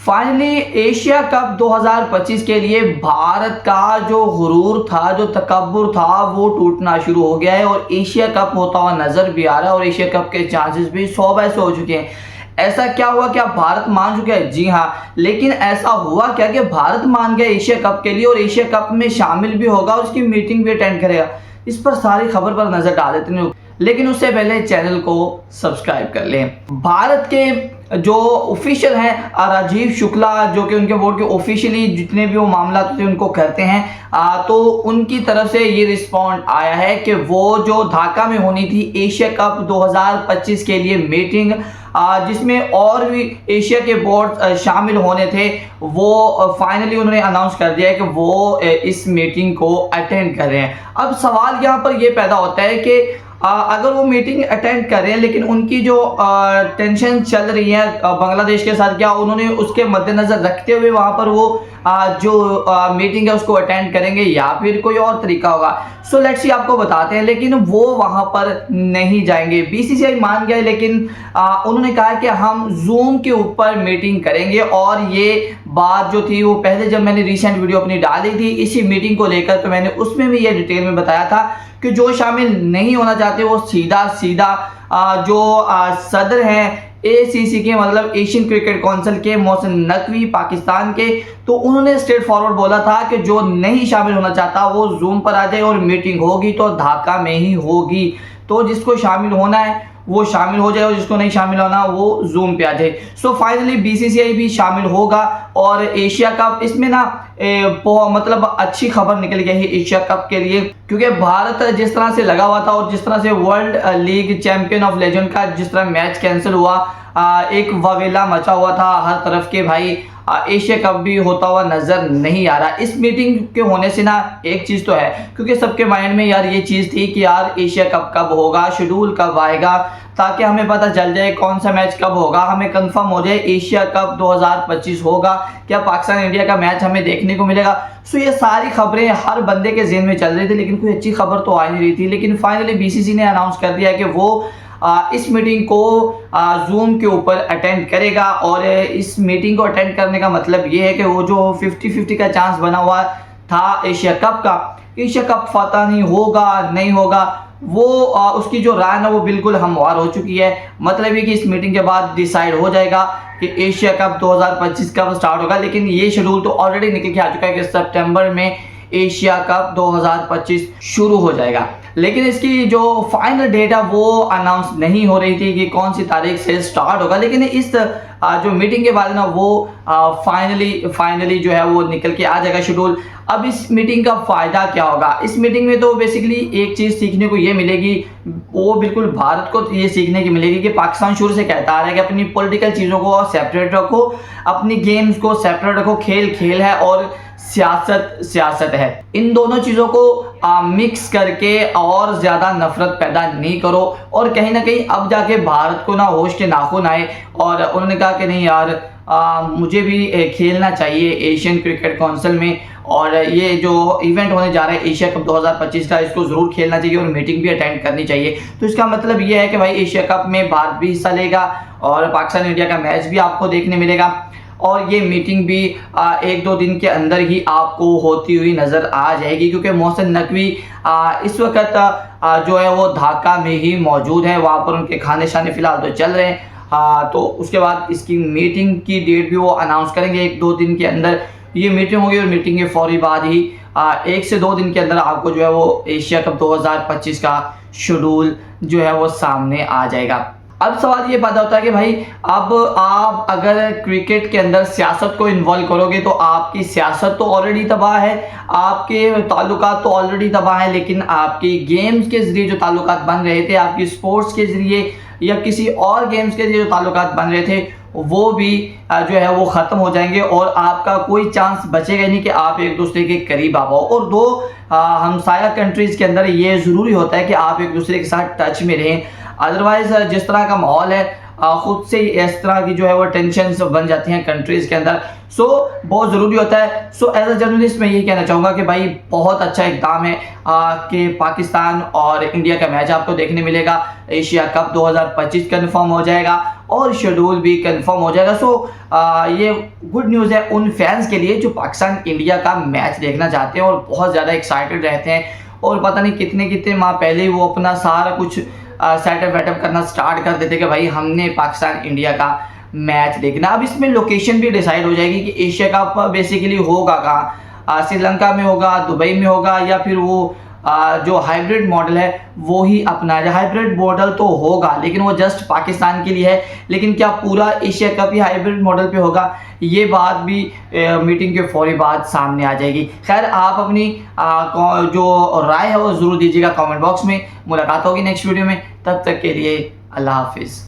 Finally Asia cup 2025 के लिए भारत का जो गुरूर था, जो तकब्बुर था, वो टूटना शुरू हो गया है और एशिया कप होता हुआ नजर भी आ रहा है और एशिया कप के चांसेस भी 100/100 हो चुके हैं। ऐसा क्या हुआ, क्या भारत मान चुका है? जी हाँ, लेकिन ऐसा हुआ क्या कि भारत मान गया एशिया कप के लिए और एशिया कप में शामिल भी होगा और उसकी मीटिंग भी अटेंड करेगा। इस पर सारी खबर पर नजर डाल देते हैं, लेकिन उससे पहले चैनल को सब्सक्राइब कर लें। भारत के जो ऑफिशियल हैं राजीव शुक्ला, जो कि उनके बोर्ड के ऑफिशियली जितने भी वो मामला थे उनको करते हैं, तो उनकी तरफ से ये रिस्पॉन्ड आया है कि वो जो ढाका में होनी थी एशिया कप 2025 के लिए मीटिंग, जिसमें और भी एशिया के बोर्ड शामिल होने थे, वो फाइनली उन्होंने अनाउंस कर दिया है कि वो इस मीटिंग को अटेंड कर रहे हैं। अब सवाल यहाँ पर ये पैदा होता है कि अगर वो मीटिंग अटेंड कर रहे हैं लेकिन उनकी जो टेंशन चल रही है बांग्लादेश के साथ, क्या उन्होंने उसके मद्देनजर रखते हुए वहां पर वो जो मीटिंग है उसको अटेंड करेंगे या फिर कोई और तरीका होगा? सो लेट्स सी, आपको बताते हैं। लेकिन वो वहां पर नहीं जाएंगे, बीसीसीआई मान गए, लेकिन उन्होंने कहा कि हम जूम के ऊपर मीटिंग करेंगे। और ये बात जो थी वो पहले जब मैंने रिसेंट वीडियो अपनी डाली थी इसी मीटिंग को लेकर, तो मैंने उसमें भी ये डिटेल में बताया था कि जो शामिल नहीं होना चाहते वो सीधा जो सदर हैं एसीसी के, मतलब एशियन क्रिकेट काउंसिल के, मोहसिन नकवी पाकिस्तान के, तो उन्होंने स्ट्रेट फॉरवर्ड बोला था कि जो नहीं शामिल होना चाहता वो जूम पर आ जाए और मीटिंग होगी तो ढाका में ही होगी। तो जिसको शामिल होना है वो शामिल हो जाए और जिसको नहीं शामिल होना वो जूम पे आ जाए। सो फाइनली बीसीसीआई भी शामिल होगा और एशिया कप इसमें ना मतलब अच्छी खबर निकल गई है एशिया कप के लिए, क्योंकि भारत जिस तरह से लगा हुआ था और जिस तरह से world league champion of legend का जिस तरह मैच कैंसिल हुआ, एक ववेला मचा हुआ था हर तरफ के भाई, एशिया कप भी होता हुआ नजर नहीं आ रहा। इस मीटिंग के होने से ना एक चीज तो है, क्योंकि सबके माइंड में यार ये चीज थी कि यार एशिया कप कब होगा, शेड्यूल कब आएगा, ताकि हमें पता चल जाए कौन सा मैच कब होगा, हमें कंफर्म हो जाए एशिया कप 2025 होगा, क्या पाकिस्तान इंडिया का मैच हमें देखने को मिलेगा। सो ये सारी खबरें हर बंदे के ज़हन में चल रही थी, लेकिन कोई अच्छी खबर तो आ नहीं रही थी। लेकिन फाइनली बीसीसी ने अनाउंस कर दिया है कि वो इस मीटिंग को जूम के ऊपर अटेंड करेगा। और इस मीटिंग को अटेंड करने का मतलब ये है कि वो जो 50-50 का चांस बना हुआ था एशिया कप का, एशिया कप पता नहीं होगा नहीं होगा, वो उसकी जो राय ना वो बिल्कुल हमवार हो चुकी है। मतलब ये कि इस मीटिंग के बाद डिसाइड हो जाएगा कि एशिया कप 2025 कब स्टार्ट होगा। लेकिन ये शेड्यूल तो ऑलरेडी निकल के आ चुका है कि सितंबर में एशिया कप 2025 शुरू हो जाएगा। लेकिन इसकी जो फाइनल डेट है वो अनाउंस नहीं हो रही थी कि कौन सी तारीख से स्टार्ट होगा। लेकिन इस जो मीटिंग के बाद ना वो फाइनली जो है वो निकल के आ जाएगा शेड्यूल। अब इस मीटिंग का फायदा क्या होगा? इस मीटिंग में तो बेसिकली एक चीज सीखने को ये मिलेगी, वो बिल्कुल भारत को ये सीखने की मिलेगी कि पाकिस्तान शुरू से कहता आ रहा है कि अपनी पॉलिटिकल चीजों को सेपरेट रखो, अपनी गेम्स को सेपरेट रखो, खेल खेल है और सियासत है। इन दोनों चीजों को मिक्स करके और ज्यादा नफरत पैदा नहीं करो। और कहीं ना कहीं अब जाके भारत को ना होश के नाखून आए और उन्होंने कहा कि नहीं यार, मुझे भी खेलना चाहिए एशियन क्रिकेट काउंसिल में, और ये जो इवेंट होने जा रहा है एशिया कप 2025 का, इसको जरूर खेलना चाहिए और मीटिंग भी अटेंड करनी चाहिए। तो इसका मतलब ये है कि भाई एशिया कप में भारत भी हिस्सा लेगा और पाकिस्तान इंडिया का मैच भी आपको देखने मिलेगा। और ये मीटिंग भी 1-2 दिन के अंदर ही आपको होती हुई नज़र आ जाएगी, क्योंकि मोहसिन नकवी इस वक्त जो है वो ढाका में ही मौजूद है, वहाँ पर उनके खाने शाने फिलहाल तो चल रहे हैं। तो उसके बाद इसकी मीटिंग की डेट भी वो अनाउंस करेंगे 1-2 दिन के अंदर ये मीटिंग होगी। और मीटिंग के फौरी बाद ही 1 से 2 दिन के अंदर आपको जो है वो एशिया कप 2025 का शेड्यूल जो है वो सामने आ जाएगा। अब सवाल ये पैदा होता है कि भाई अब आप अगर क्रिकेट के अंदर सियासत को इन्वॉल्व करोगे तो आपकी सियासत तो ऑलरेडी तबाह है, आपके ताल्लुकात तो ऑलरेडी तबाह है, लेकिन आपकी गेम्स के जरिए जो ताल्लुकात बन रहे थे, आपकी स्पोर्ट्स के जरिए या किसी और गेम्स के जरिए जो ताल्लुकात बन रहे थे, वो भी जो है वो ख़त्म हो जाएंगे और आपका कोई चांस बचेगा नहीं कि आप एक दूसरे के करीब आ पाओ। और दो हमसाया कंट्रीज़ के अंदर ये ज़रूरी होता है कि आप एक दूसरे के साथ टच में रहें, अदरवाइज जिस तरह का माहौल है खुद से इस तरह की जो है वो टेंशन बन जाती हैं कंट्रीज़ के अंदर। सो बहुत ज़रूरी होता है। सो एज अ जर्नलिस्ट मैं ये कहना चाहूँगा कि भाई बहुत अच्छा इक़दाम है कि पाकिस्तान और इंडिया का मैच आपको देखने मिलेगा, एशिया कप 2025 कन्फर्म हो जाएगा और शेड्यूल भी कंफर्म हो जाएगा। सो ये गुड न्यूज़ है उन फैंस के लिए जो पाकिस्तान इंडिया का मैच देखना चाहते हैं और बहुत ज़्यादा एक्साइटेड रहते हैं, और पता नहीं कितने कितने माह पहले ही वो अपना सारा कुछ सेटअप वेटअप करना स्टार्ट कर देते कि भाई हमने पाकिस्तान इंडिया का मैच देखना। अब इसमें लोकेशन भी डिसाइड हो जाएगी कि एशिया कप बेसिकली होगा कहाँ, श्रीलंका में होगा, दुबई में होगा, या फिर वो जो हाइब्रिड मॉडल है वो ही अपनाया जाए। हाइब्रिड मॉडल तो होगा लेकिन वो जस्ट पाकिस्तान के लिए है, लेकिन क्या पूरा एशिया कप ही हाइब्रिड मॉडल पे होगा, ये बात भी मीटिंग के फौरी बाद सामने आ जाएगी। खैर आप अपनी जो राय है वो ज़रूर दीजिएगा कमेंट बॉक्स में। मुलाकात होगी नेक्स्ट वीडियो में, तब तक के लिए अल्लाह हाफिज़।